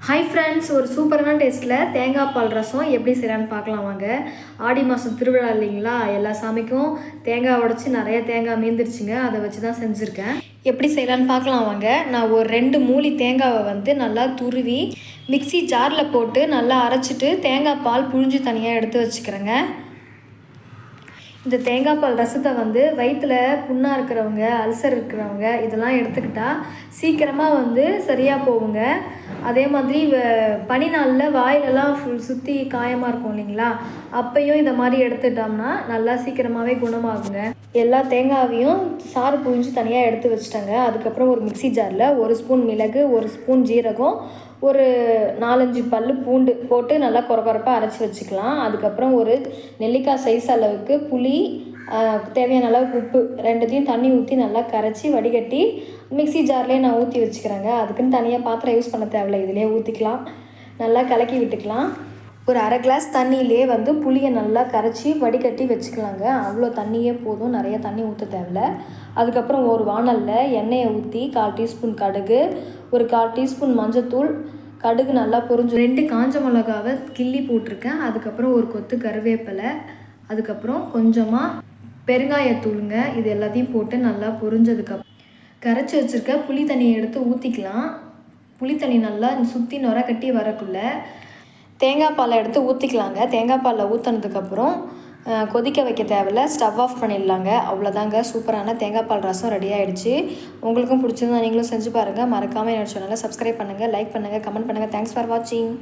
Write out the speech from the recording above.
Hi friends, ஒரு சூப்பரான டேஸ்ட்டில் தேங்காய் பால் ரசம் எப்படி செய்யலான்னு பார்க்கலாம் வாங்க. ஆடி மாதம் திருவிழா இல்லைங்களா, எல்லா சாமிக்கும் தேங்காய் உடச்சி நிறைய தேங்காய் மீந்துருச்சுங்க. அதை வச்சு தான் செஞ்சுருக்கேன். எப்படி செய்யலான்னு பார்க்கலாம் வாங்க. நான் ஒரு 2 மூலி தேங்காவை நல்லா துருவி மிக்சி ஜாரில் போட்டு நல்லா அரைச்சிட்டு தேங்காய் பால் புழிஞ்சு தனியாக எடுத்து வச்சுக்கிறேங்க. இந்த தேங்காய் பால் ரசத்தை வயிற்றில் புண்ணாக இருக்கிறவங்க, அல்சர் இருக்கிறவங்க இதெல்லாம் எடுத்துக்கிட்டால் சீக்கிரமாக சரியாக போகுங்க. அதே மாதிரி பனி நாளில் வாயிலெல்லாம் சுற்றி காயமாக இருக்கும் இல்லைங்களா, அப்பையும் இந்த மாதிரி எடுத்துட்டோம்னா நல்லா சீக்கிரமாகவே குணமாகுங்க. எல்லா தேங்காயையும் சாறு புழிஞ்சு தனியாக எடுத்து வச்சுட்டேங்க. அதுக்கப்புறம் ஒரு மிக்சி ஜாரில் 1 ஸ்பூன் மிளகு, 1 ஸ்பூன் ஜீரகம், ஒரு 4-5 பல் பூண்டு போட்டு நல்லா கொரப்பாக அரைச்சி வச்சுக்கலாம். அதுக்கப்புறம் ஒரு நெல்லிக்காய் சைஸ் அளவுக்கு புளி, தேவையான அளவுக்கு உப்பு, 2த்தையும் தண்ணி ஊற்றி நல்லா கரைச்சி வடிகட்டி மிக்சி ஜார்லேயே நான் ஊற்றி வச்சுக்கிறேங்க. அதுக்குன்னு தனியாக பாத்திரம் யூஸ் பண்ண தேவையில்லை, இதிலே ஊற்றிக்கலாம். நல்லா கலக்கி விட்டுக்கலாம். ஒரு 1/2 கிளாஸ் தண்ணியிலே புளியை நல்லா கரைச்சி வடிகட்டி வச்சுக்கலாங்க. அவ்வளோ தண்ணியே போதும், நிறைய தண்ணி ஊற்ற தேவையில்ல. அதுக்கப்புறம் ஒரு வாணலில் எண்ணெயை ஊற்றி 1/4 டீஸ்பூன் கடுகு, ஒரு 1/4 டீஸ்பூன் மஞ்சத்தூள், கடுகு நல்லா பொரிஞ்சு 2 காஞ்ச மிளகாவை கிள்ளி போட்டிருக்கேன். அதுக்கப்புறம் ஒரு கொத்து கருவேப்பிலை, அதுக்கப்புறம் கொஞ்சமாக பெருங்காயத்தூளுங்க. இது எல்லாத்தையும் போட்டு நல்லா பொரிஞ்சதுக்கப்புறம் கரைச்சி வச்சுருக்க புளி தண்ணியை எடுத்து ஊற்றிக்கலாம். புளி தண்ணி நல்லா சுற்றி நுர கட்டி வரக்குள்ளே தேங்காய் பாலை எடுத்து ஊற்றிக்கலாங்க. தேங்காய் பாலில் ஊற்றினதுக்கப்புறம் கொதிக்க வைக்க தேவையில்ல, ஸ்டவ் ஆஃப் பண்ணிடலாங்க. அவ்வளோதாங்க, சூப்பரான தேங்காய் பால் ரசம் ரெடி ஆகிடுச்சு. உங்களுக்கும் பிடிச்சிருந்தா நீங்களும் செஞ்சு பாருங்கள். மறக்காமல் என்னோட சேனலை சப்ஸ்கிரைப் பண்ணுங்கள், லைக் பண்ணுங்கள், கமெண்ட் பண்ணுங்கள். தேங்க்ஸ் ஃபார் வாட்சிங்.